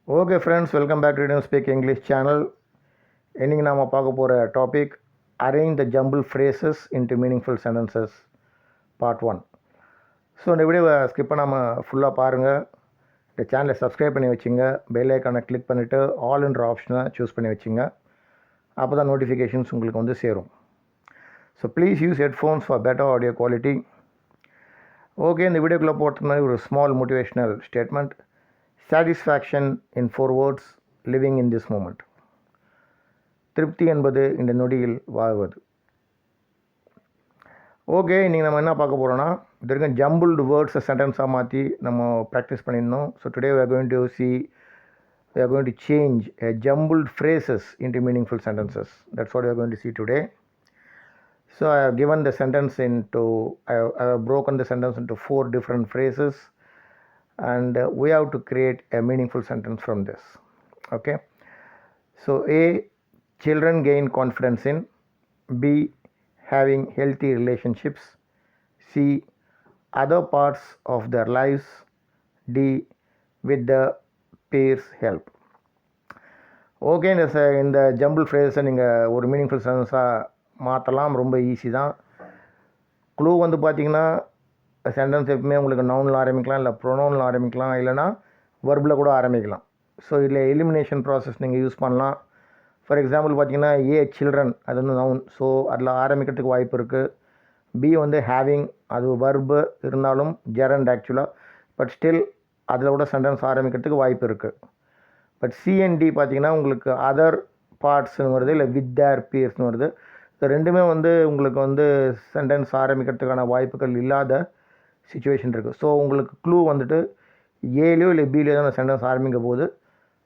Okay friends, welcome back to ReadnSpeak English channel. இன்னைக்கு நாம பார்க்க போற topic arrange the jumbled phrases into meaningful sentences part 1. So இந்த வீடியோவை ஸ்கிப் பண்ணாமல் ஃபுல்லாக பாருங்கள். இந்த சேனலை சப்ஸ்கிரைப் பண்ணி வச்சுங்க. பெல் ஐக்கானை கிளிக் பண்ணிவிட்டு ஆல்ன்ற ஆப்ஷனை சூஸ் பண்ணி வச்சுங்க. அப்போ தான் நோட்டிஃபிகேஷன்ஸ் உங்களுக்கு வந்து சேரும். So please use headphones for better audio quality. Okay, இந்த வீடியோக்குள்ளே போகிறதுக்கு முன்னாடி ஒரு small motivational statement. Satisfaction in 4 words, living in this moment. திருப்தி என்பது இந்த நொடியில் வாழ்வது. ஓகே, இன்றைக்கி நம்ம என்ன பார்க்க போகிறோன்னா, இது வரைக்கும் ஜம்பிள்டு வேர்ட்ஸை சென்டென்ஸாக மாற்றி நம்ம ப்ராக்டிஸ் பண்ணியிருந்தோம். So today we are going to change jumbled phrases into meaningful sentences. That's what we are going to see today. So I have given the sentence I have broken the sentence into 4 different phrases. And we have to create a meaningful sentence from this. Okay, so A, children gain confidence in. B, having healthy relationships. C, other parts of their lives. D, with the peers help. Okay, இந்த jumble ஃப்ரேஸை நீங்கள் ஒரு meaningful சென்டென்ஸாக மாற்றலாம். ரொம்ப easy தான். Clue வந்து பார்த்திங்கன்னா, sentence எப்பவுமே உங்களுக்கு நவுனில் ஆரம்பிக்கலாம், இல்லை ப்ரொனவுனில் ஆரம்பிக்கலாம், இல்லைனா வர்பில் கூட ஆரம்பிக்கலாம். ஸோ இதில் எலிமினேஷன் ப்ராசஸ் நீங்கள் யூஸ் பண்ணலாம். ஃபார் எக்ஸாம்பிள் பார்த்தீங்கன்னா, ஏ சில்ட்ரன் அது வந்து நவுன், ஸோ அதில் ஆரம்பிக்கிறதுக்கு வாய்ப்பு இருக்குது. பி வந்து ஹேவிங், அது வர்பு இருந்தாலும் ஜெரண்ட் ஆக்சுவலாக, பட் ஸ்டில் அதில் கூட சென்டென்ஸ் ஆரம்பிக்கிறதுக்கு வாய்ப்பு இருக்குது. பட் சிஎன்டி பார்த்தீங்கன்னா உங்களுக்கு அதர் பார்ட்ஸ்னு வருது, இல்லை வித் தேர் பியர்ஸ்னு வருது. ஸோ ரெண்டுமே வந்து உங்களுக்கு வந்து சென்டென்ஸ் ஆரம்பிக்கிறதுக்கான வாய்ப்புகள் இல்லாத சிச்சுவேஷன் இருக்குது. ஸோ உங்களுக்கு க்ளூ வந்துட்டு ஏலையோ இல்லை பிலையோ தான் அந்த சென்டென்ஸ் ஆரம்பிக்க போகுது.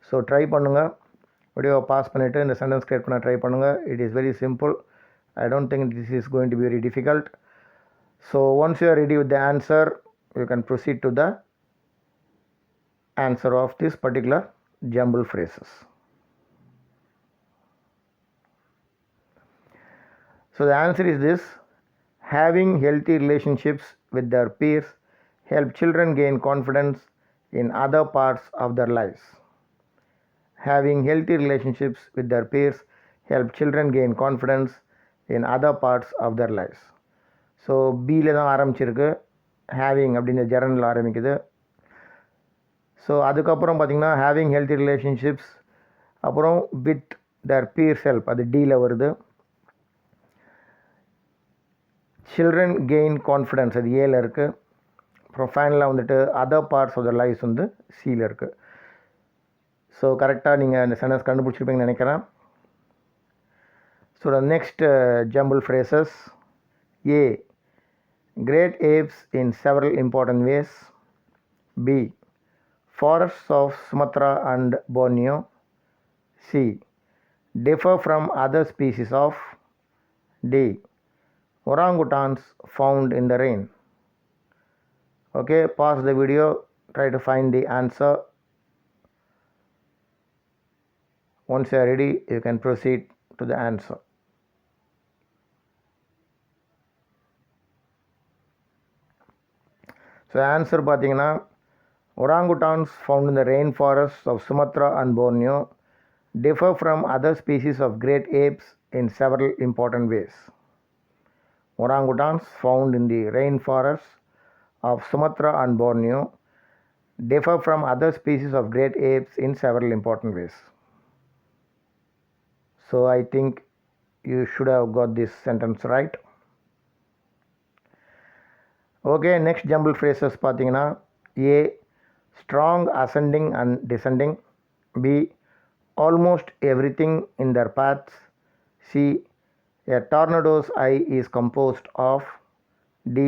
ஸோ ட்ரை பண்ணுங்கள். வீடியோவை பாஸ் பண்ணிவிட்டு இந்த சென்டென்ஸ் கிரியேட் பண்ண ட்ரை பண்ணுங்கள். It is very simple. I don't think this is going to be very difficult. So once you are ready with the answer, you can proceed to the answer of this particular jumbled phrases. So the answer is this: having healthy relationships with their peers help children gain confidence in other parts of their lives. Having healthy relationships with their peers help children gain confidence in other parts of their lives. So பியில் தான் ஆரம்பிச்சிருக்கு, having அப்படின்ற ஜெரனில் ஆரம்பிக்குது. So அதுக்கப்புறம் பார்த்திங்கன்னா having healthy relationships, அப்புறம் with their peers help, அது டியில் வருது. சில்ட்ரன் கெயின் கான்ஃபிடென்ஸ், அது ஏல இருக்குது. அப்புறம் ஃபைனலாக வந்துட்டு other parts of the life வந்து சியில் இருக்குது. ஸோ கரெக்டாக நீங்கள் அந்த சென்டென்ஸ் கண்டுபிடிச்சிருப்பீங்கன்னு நினைக்கிறேன். So the next jumble phrases. A, great apes in several important ways. B, forests of Sumatra and Borneo. C, differ from other species of. D, orangutans found in the rain. Okay, pause the video, try to find the answer. Once you are ready, you can proceed to the answer. So answer பார்த்தீங்கன்னா, orangutans found in the rainforests of Sumatra and Borneo differ from other species of great apes in several important ways. Orangutans found in the rainforests of Sumatra and Borneo differ from other species of great apes in several important ways. So I think you should have got this sentence right. Okay, next jumbled phrases பார்த்தீங்கன்னா, A, strong ascending and descending. B, almost everything in their paths. C, a tornado's eye is composed of. D,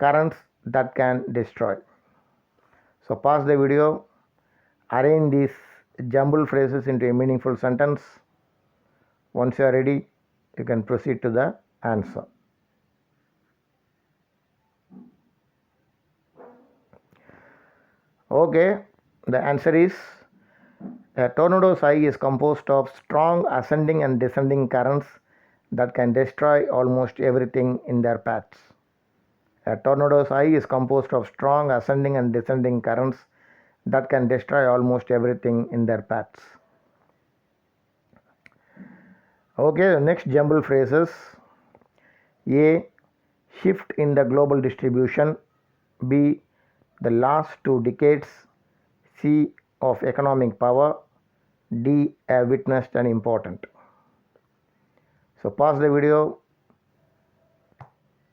currents that can destroy. So pause the video, arrange these jumbled phrases into a meaningful sentence. Once you are ready, you can proceed to the answer. Okay, the answer is a tornado's eye is composed of strong ascending and descending currents that can destroy almost everything in their paths. A tornado's eye is composed of strong ascending and descending currents that can destroy almost everything in their paths. Okay, the next jumble phrases. A. Shift in the global distribution. B. The last 2 decades. C. Of economic power. D. Witnessed and important. So pause the video,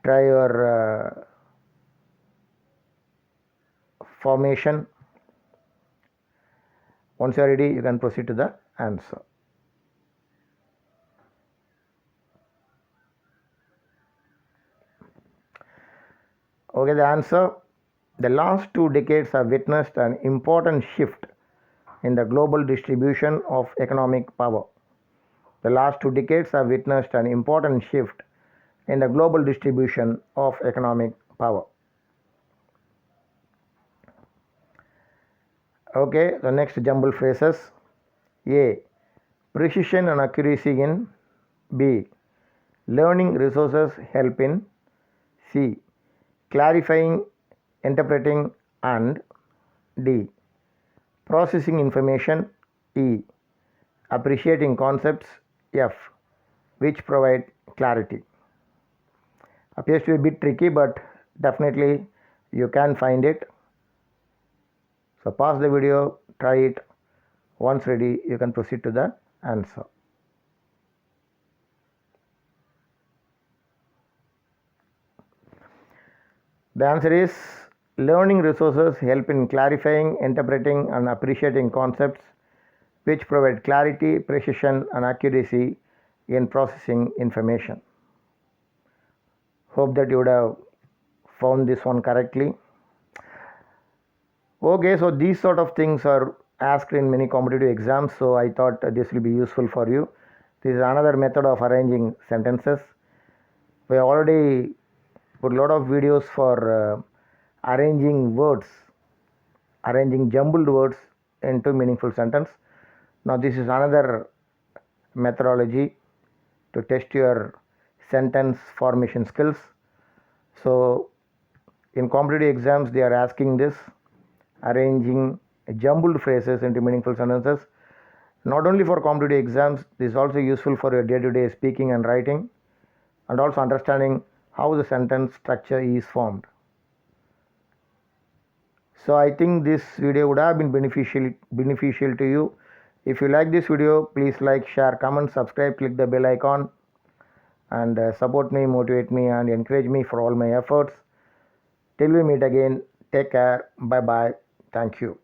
try your formation. Once you are ready, you can proceed to the answer. Okay, the answer. The last 2 decades have witnessed an important shift in the global distribution of economic power. The last 2 decades have witnessed an important shift in the global distribution of economic power. Okay, the next jumble phrases. A. Precision and accuracy in. B. Learning resources help in. C. Clarifying, interpreting, and. D. Processing information. E. Appreciating concepts. F. Which provide clarity. Appears to be a bit tricky, but definitely you can find it. So pause the video, try it. Once ready, you can proceed to the answer. The answer is learning resources help in clarifying, interpreting, and appreciating concepts which provide clarity, precision, and accuracy in processing information. Hope that you would have found this one correctly. Okay, so these sort of things are asked in many competitive exams, so I thought this will be useful for you. This is another method of arranging sentences. We already put a lot of videos for arranging words, arranging jumbled words into meaningful sentence. Now this is another methodology to test your sentence formation skills. So in competitive exams they are asking this, arranging jumbled phrases into meaningful sentences. Not only for competitive exams, this is also useful for your day-to-day speaking and writing, and also understanding how the sentence structure is formed. So I think this video would have been beneficial to you. If you like this video, please like, share, comment, subscribe, click the bell icon, and support me, motivate me, and encourage me for all my efforts. Till we meet again, take care, bye bye, thank you.